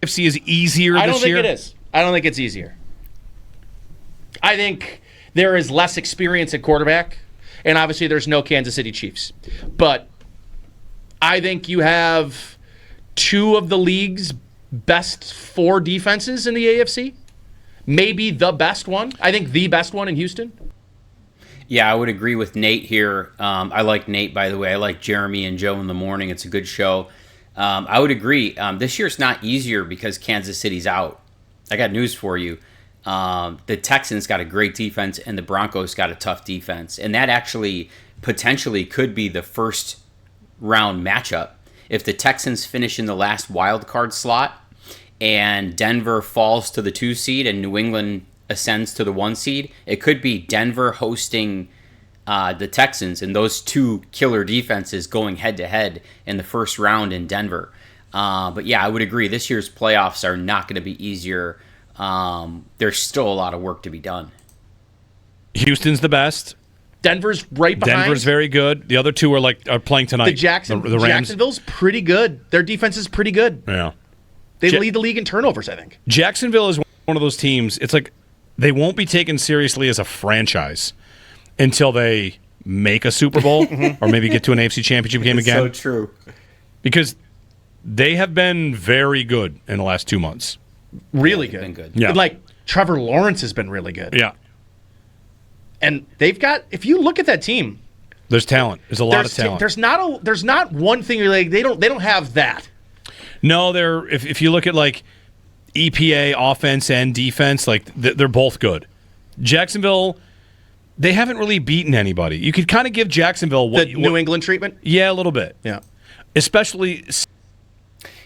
AFC is easier this year? I don't think it is. I don't think it's easier. I think there is less experience at quarterback, and obviously there's no Kansas City Chiefs. But I think you have two of the league's best 4 defenses in the AFC. Maybe the best one. I think the best one in Houston. Yeah, I would agree with Nate here. I like Nate, by the way. I like Jeremy and Joe in the morning. It's a good show. I would agree. This year's not easier because Kansas City's out. I got news for you. The Texans got a great defense, and the Broncos got a tough defense. And that actually potentially could be the first round matchup. If the Texans finish in the last wild card slot and Denver falls to the 2 seed and New England ascends to the 1 seed, it could be Denver hosting the Texans and those two killer defenses going head-to-head in the first round in Denver. But yeah, I would agree. This year's playoffs are not going to be easier. There's still a lot of work to be done. Houston's the best. Denver's right behind. Denver's very good. The other two are playing tonight. The Rams. Jacksonville's pretty good. Their defense is pretty good. Yeah. They lead the league in turnovers, I think. Jacksonville is one of those teams. It's like they won't be taken seriously as a franchise until they make a Super Bowl or maybe get to an AFC Championship game again. So true. Because they have been very good in the last 2 months. Really good. Been good. Yeah. Like Trevor Lawrence has been really good. Yeah. And they've got, if you look at that team, There's talent. There's a lot of talent. There's not one thing you're like, they don't have that. No, if you look at like EPA offense and defense, like they're both good. Jacksonville, they haven't really beaten anybody. You could kind of give Jacksonville The New England treatment? Yeah, a little bit. Yeah. Especially.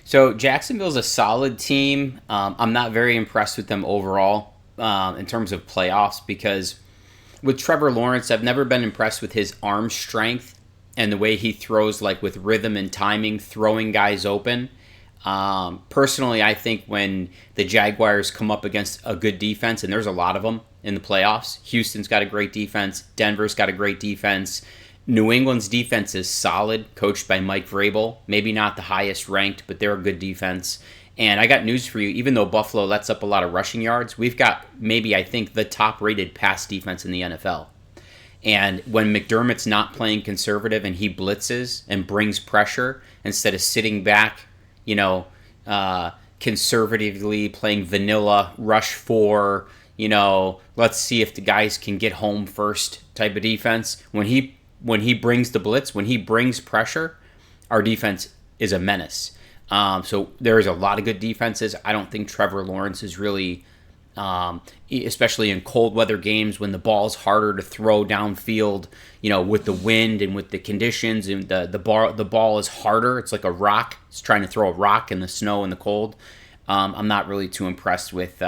So Jacksonville's a solid team. I'm not very impressed with them overall in terms of playoffs because with Trevor Lawrence, I've never been impressed with his arm strength and the way he throws, like with rhythm and timing, throwing guys open. Personally, I think when the Jaguars come up against a good defense, and there's a lot of them in the playoffs, Houston's got a great defense, Denver's got a great defense, New England's defense is solid, coached by Mike Vrabel. Maybe not the highest ranked, but they're a good defense. And I got news for you. Even though Buffalo lets up a lot of rushing yards, we've got maybe, I think, the top-rated pass defense in the NFL. And when McDermott's not playing conservative and he blitzes and brings pressure instead of sitting back, conservatively playing vanilla, rush 4, let's see if the guys can get home first type of defense. When he brings the blitz, when he brings pressure, our defense is a menace. So there is a lot of good defenses. I don't think Trevor Lawrence is really, especially in cold weather games when the ball's harder to throw downfield, with the wind and with the conditions, and the ball is harder. It's like a rock. It's trying to throw a rock in the snow and the cold. I'm not really too impressed with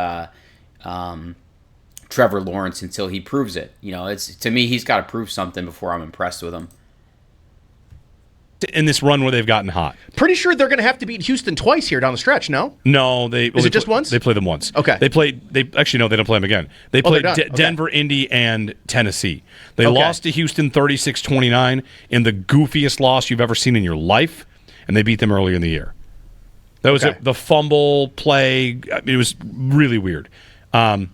Trevor Lawrence until he proves it. To me, he's got to prove something before I'm impressed with him. In this run where they've gotten hot. Pretty sure they're going to have to beat Houston twice here down the stretch, no? No. Is it just once? They play them once. Okay. They don't play them again. They played Denver, Indy, and Tennessee. They lost to Houston 36-29 in the goofiest loss you've ever seen in your life, and they beat them earlier in the year. That was the fumble play. It was really weird. I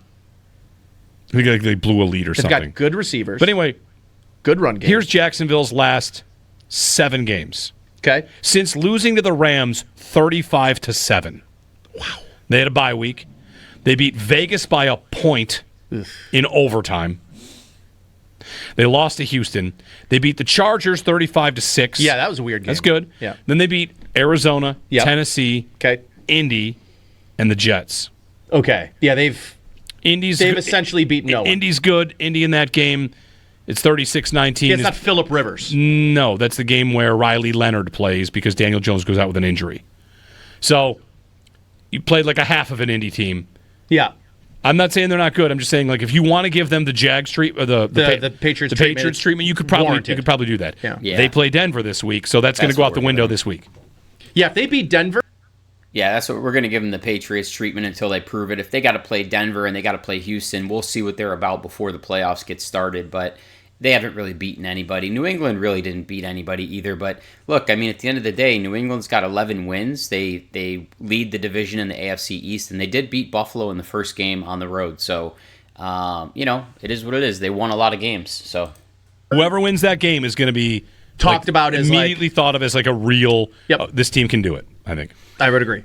think they blew a lead or something. They've got good receivers. But anyway, good run game. Here's Jacksonville's last 7 games. Okay. Since losing to the Rams 35-7. Wow. They had a bye week. They beat Vegas by a point in overtime. They lost to Houston. They beat the Chargers 35-6. Yeah, that was a weird game. That's good. Yeah. Then they beat Arizona, Tennessee, Indy, and the Jets. Okay. Yeah, they've They've essentially beaten no one. Indy's good. Indy in that game, it's 36-19. It's not Phillip Rivers. No, that's the game where Riley Leonard plays because Daniel Jones goes out with an injury. So you played like a half of an Indy team. Yeah. I'm not saying they're not good. I'm just saying, like, if you want to give them the Jags treatment, the Patriots treatment, you could probably do that. Yeah. They play Denver this week, so that's going to go out the window this week. Yeah, if they beat Denver. Yeah, that's what we're going to give them, the Patriots treatment until they prove it. If they got to play Denver and they got to play Houston, we'll see what they're about before the playoffs get started. But they haven't really beaten anybody. New England really didn't beat anybody either. But look, I mean, at the end of the day, New England's got 11 wins. They lead the division in the AFC East, and they did beat Buffalo in the first game on the road. So, it is what it is. They won a lot of games. So whoever wins that game is going to be talked about as immediately thought of as like a real. Yep. This team can do it. I think. I would agree.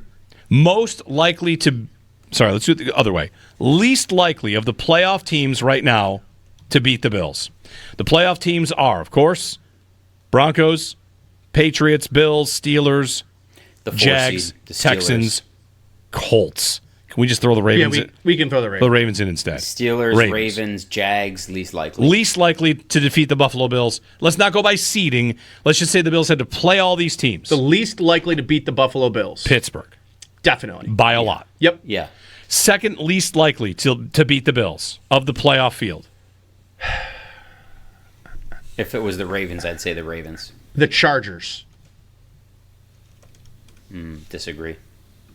Most likely to. Sorry, let's do it the other way. Least likely of the playoff teams right now to beat the Bills. The playoff teams are, of course, Broncos, Patriots, Bills, Steelers, the Jags, seed, the Texans, Colts. Can we just throw the Ravens in? We can throw the Ravens. The Ravens in instead. Steelers, Ravens, Jags, least likely. Least likely to defeat the Buffalo Bills. Let's not go by seeding. Let's just say the Bills had to play all these teams. The least likely to beat the Buffalo Bills. Pittsburgh. Definitely. By a lot. Yep. Yeah. Second least likely to beat the Bills of the playoff field. If it was the Ravens, I'd say the Ravens. The Chargers. Disagree.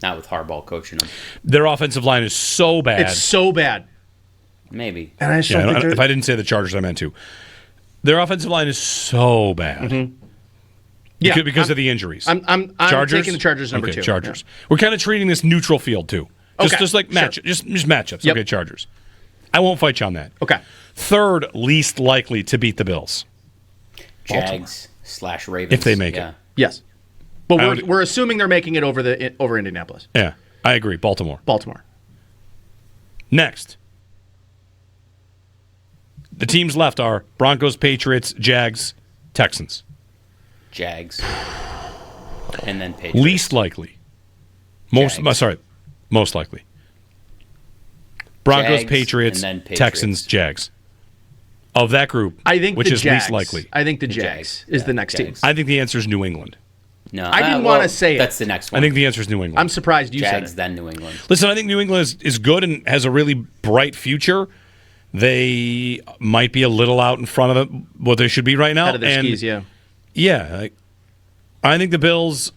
Not with Harbaugh coaching them. Their offensive line is so bad. It's so bad. Maybe. And I just don't think if I didn't say the Chargers, I meant to. Their offensive line is so bad. Mm-hmm. Yeah, because of the injuries. I'm taking the Chargers number 2. Chargers. Yeah. We're kind of treating this neutral field too. Just like sure. just matchups. Yep. Okay, Chargers. I won't fight you on that. Okay. Third least likely to beat the Bills. Jags/Ravens. If they make it. Yes. But we're assuming they're making it over Indianapolis. Yeah, I agree. Baltimore. Next. The teams left are Broncos, Patriots, Jags, Texans. Jags. And then Patriots. Least likely. Most likely. Broncos, Jags, Patriots, and then Patriots. Texans, Jags. Of that group, I think which the is Jags. least likely. I think the Jags is the next team. I think the answer is New England. No, I didn't want to say it. That's the next one. I think the answer is New England. I'm surprised you Jags, said it. then New England. Listen, I think New England is good and has a really bright future. They might be a little out in front of it, what they should be right now. Out of their skis, yeah. Yeah. I think the Bills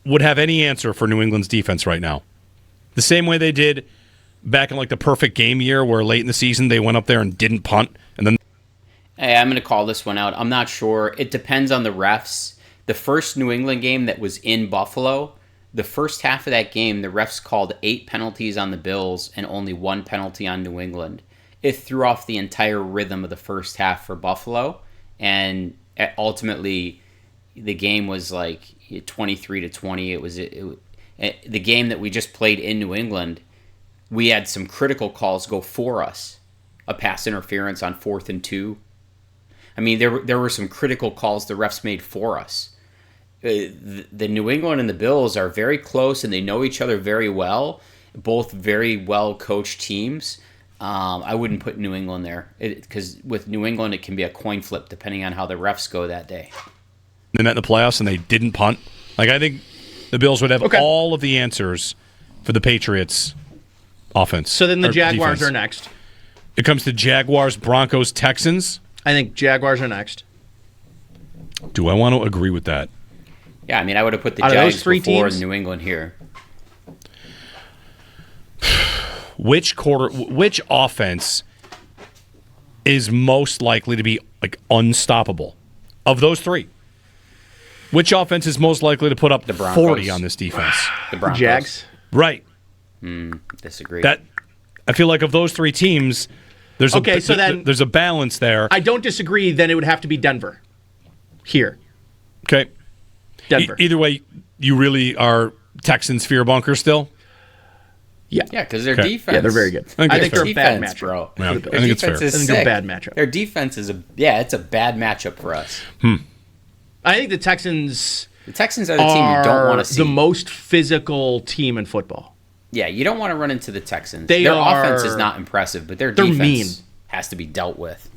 would have any answer for New England's defense right now. The same way they did back in like the perfect game year where late in the season they went up there and didn't punt. And then Hey, I'm going to call this one out. I'm not sure. It depends on the refs. The first New England game that was in Buffalo, the first half of that game, the refs called 8 penalties on the Bills and only 1 penalty on New England. It threw off the entire rhythm of the first half for Buffalo, and ultimately the game was like 23-20. It was the game that we just played in New England. We had some critical calls go for us. A pass interference on 4th and 2. I mean, there were some critical calls the refs made for us. The New England and the Bills are very close, and they know each other very well. Both very well coached teams. I wouldn't put New England there because with New England it can be a coin flip depending on how the refs go that day. they met in the playoffs and they didn't punt. Like, I think the Bills would have all of the answers for the Patriots offense. So then the Jaguars defense. are next. It comes to Jaguars, Broncos, Texans. I think Jaguars are next. Do I want to agree with that? Yeah, I mean, I would have put the Out of Jags those three before teams? New England here. Which offense is most likely to be like unstoppable of those three? Which offense is most likely to put up The Broncos. 40 on this defense? The Broncos. Jags. Right. Disagree. That I feel like of those three teams, there's there's a balance there. I don't disagree. Then it would have to be Denver. Here. Okay. Denver. Either way, you really are Texans fear bunker still? Yeah. Yeah, because their Okay. defense. Yeah, they're very good. I think I think that's they're a fair. bad Defense, matchup. bro. Yeah, I Their think it's fair. defense is I think they're a sick. bad matchup. Their defense is it's a bad matchup for us. I think the Texans The Texans are the team you don't want to see. the most physical team in football. Yeah, you don't want to run into the Texans. They their are- offense is not impressive, but their they're defense mean. has to be dealt with.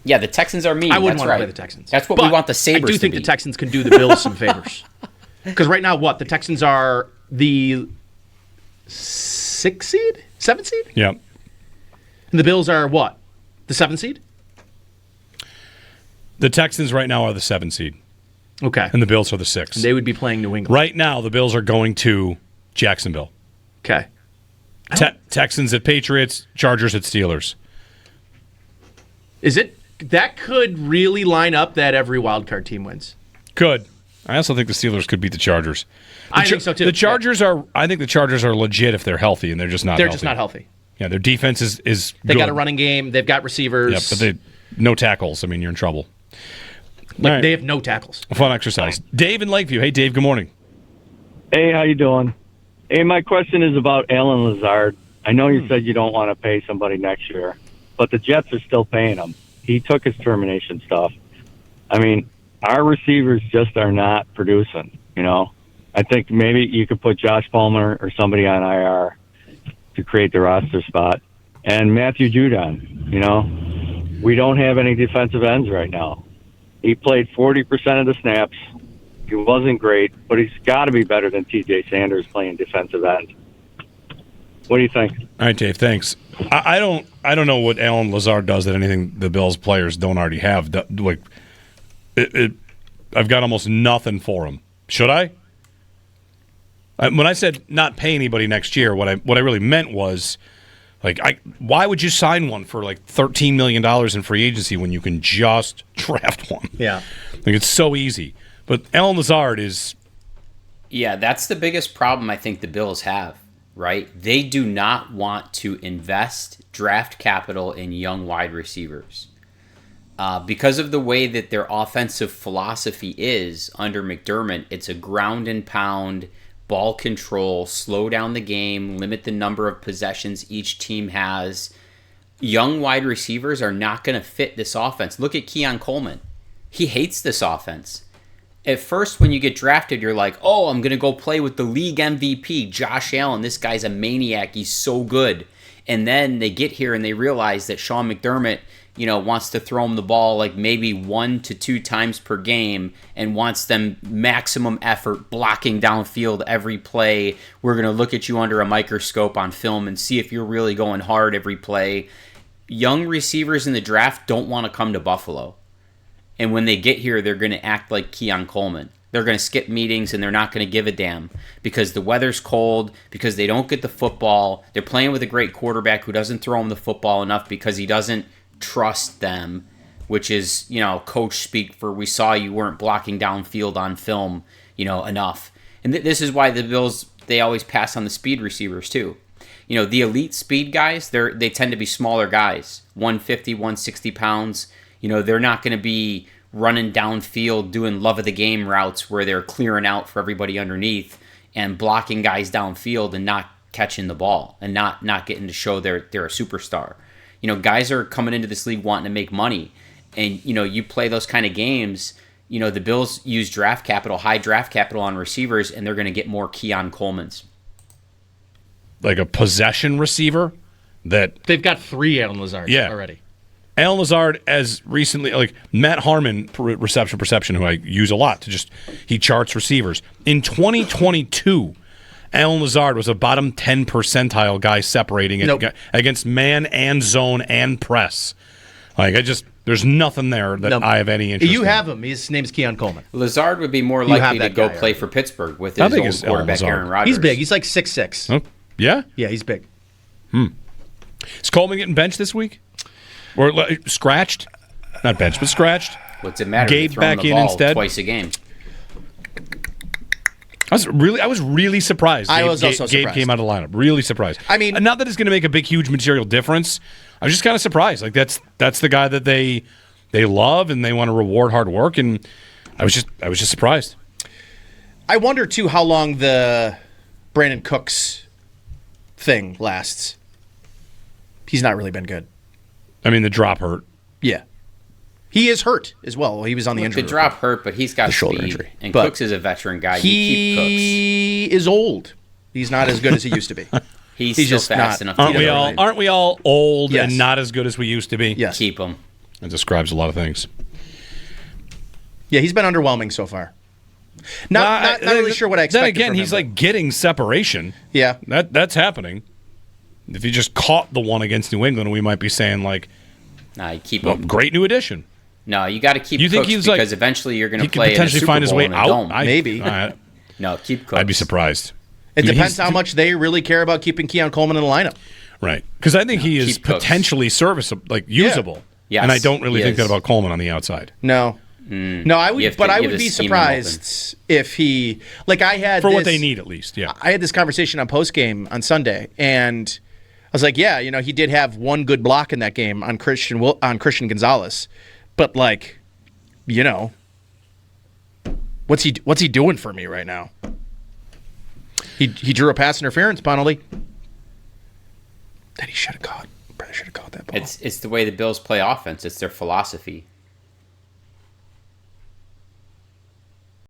Yeah, the Texans are mean. I wouldn't That's want right. to play the Texans. That's what But we want the Sabres I do think to be. the Texans can do the Bills some favors. Because right now, the Texans are the 6th seed? 7th seed? Yeah. And the Bills are what? The 7th seed? The Texans right now are the 7 seed, Okay. and the Bills are the 6. They would be playing New England. Right now, the Bills are going to Jacksonville. Okay. Texans at Patriots, Chargers at Steelers. Is it? That could really line up that every wild card team wins. Could. I also think the Steelers could beat the Chargers. I think so too. The Chargers are. I think the Chargers are legit if they're healthy, and they're just not. They're just not healthy. Yeah, their defense is They good. got a running game. They've got receivers. Yeah, but no tackles. I mean, you're in trouble. Like, right. They have no tackles. Fun exercise. Dave in Lakeview. Hey, Dave. Good morning. Hey, how you doing? Hey, my question is about Alan Lazard. I know you said you don't want to pay somebody next year, but the Jets are still paying him. He took his termination stuff. I mean, our receivers just are not producing, you know. I think maybe you could put Josh Palmer or somebody on IR to create the roster spot. And Matthew Judon, you know. We don't have any defensive ends right now. He played 40% of the snaps. He wasn't great, but he's got to be better than T.J. Sanders playing defensive end. What do you think? All right, Dave. Thanks. I don't know what Alan Lazard does that anything the Bills players don't already have. Like, I've got almost nothing for him. Should I? When I said not pay anybody next year, what I really meant was, like, why would you sign one for like $13 million in free agency when you can just draft one? Yeah. Like, it's so easy. But Alan Lazard is... Yeah, that's the biggest problem I think the Bills have, right? They do not want to invest draft capital in young wide receivers. Because of the way that their offensive philosophy is under McDermott, it's a ground and pound, ball control, slow down the game, limit the number of possessions each team has. Young wide receivers are not going to fit this offense. Look at Keon Coleman. He hates this offense. At first, when you get drafted, you're like, oh, I'm going to go play with the league MVP, Josh Allen. This guy's a maniac. He's so good. And then they get here and they realize that Sean McDermott, wants to throw them the ball like maybe 1 to 2 times per game and wants them maximum effort blocking downfield every play. We're going to look at you under a microscope on film and see if you're really going hard every play. Young receivers in the draft don't want to come to Buffalo. And when they get here, they're going to act like Keon Coleman. They're going to skip meetings and they're not going to give a damn because the weather's cold, because they don't get the football. They're playing with a great quarterback who doesn't throw them the football enough because he doesn't trust them, which is, coach speak for we saw you weren't blocking downfield on film, enough. And this is why the Bills, they always pass on the speed receivers too. The elite speed guys, they tend to be smaller guys, 150, 160 pounds. They're not going to be running downfield doing love of the game routes where they're clearing out for everybody underneath and blocking guys downfield and not catching the ball and not getting to show they're a superstar. Guys are coming into this league wanting to make money. And, you play those kind of games, the Bills use high draft capital on receivers, and they're going to get more Keon Colemans. Like a possession receiver that... They've got 3 Alan Lazards already. Alan Lazard, as recently, like Matt Harmon, Reception Perception, who I use a lot he charts receivers. In 2022, Alan Lazard was a bottom 10 percentile guy separating against man and zone and press. There's nothing there that I have any interest in. You have him. His name's Keon Coleman. Lazard would be more likely to go play for Pittsburgh with his old quarterback, Aaron Rodgers. He's big. He's like 6'6". Oh, yeah? Yeah, he's big. Is Coleman getting benched this week? Or scratched? Not benched, but scratched. What's it matter? Gabe back in instead Twice a game. I was really surprised. I was also Gabe surprised. came out of the lineup. Really surprised. I mean, not that it's going to make a big, huge material difference. I was just kind of surprised. Like that's the guy that they love and they want to reward hard work. And I was just surprised. I wonder too how long the Brandon Cooks thing lasts. He's not really been good. I mean, the drop hurt. Yeah. He is hurt as well. He was on the injury report. The drop hurt, but he's got the shoulder injury. And but Cooks is a veteran guy. He is old. He's not as good as he used to be. He's just fast enough. Aren't we all old and not as good as we used to be? Yes. Keep him. It describes a lot of things. Yeah, he's been underwhelming so far. Not really sure what I expected. Then again, from he's him, like getting separation. Yeah. That's happening. If he just caught the one against New England, we might be saying like, nah, you keep him. Great new addition. No, you got to keep Cooks because eventually you're going to play in a Super Bowl in a dome. Maybe. No, keep Cooks. I'd be surprised. It depends how much they really care about keeping Keon Coleman in the lineup. Right. Because I think he is potentially serviceable, usable. Yes, And I don't really he think is. that about Coleman on the outside. No. No, I would, You have but to- I you would have to be scheme him open. surprised if he, like I had For what this- they need, at least, yeah. I had this conversation on postgame on Sunday, and I was like, yeah, he did have one good block in that game on Christian Gonzalez, but like, what's he doing for me right now? He drew a pass interference penalty that he should have caught. Probably should have caught that ball. It's the way the Bills play offense. It's their philosophy.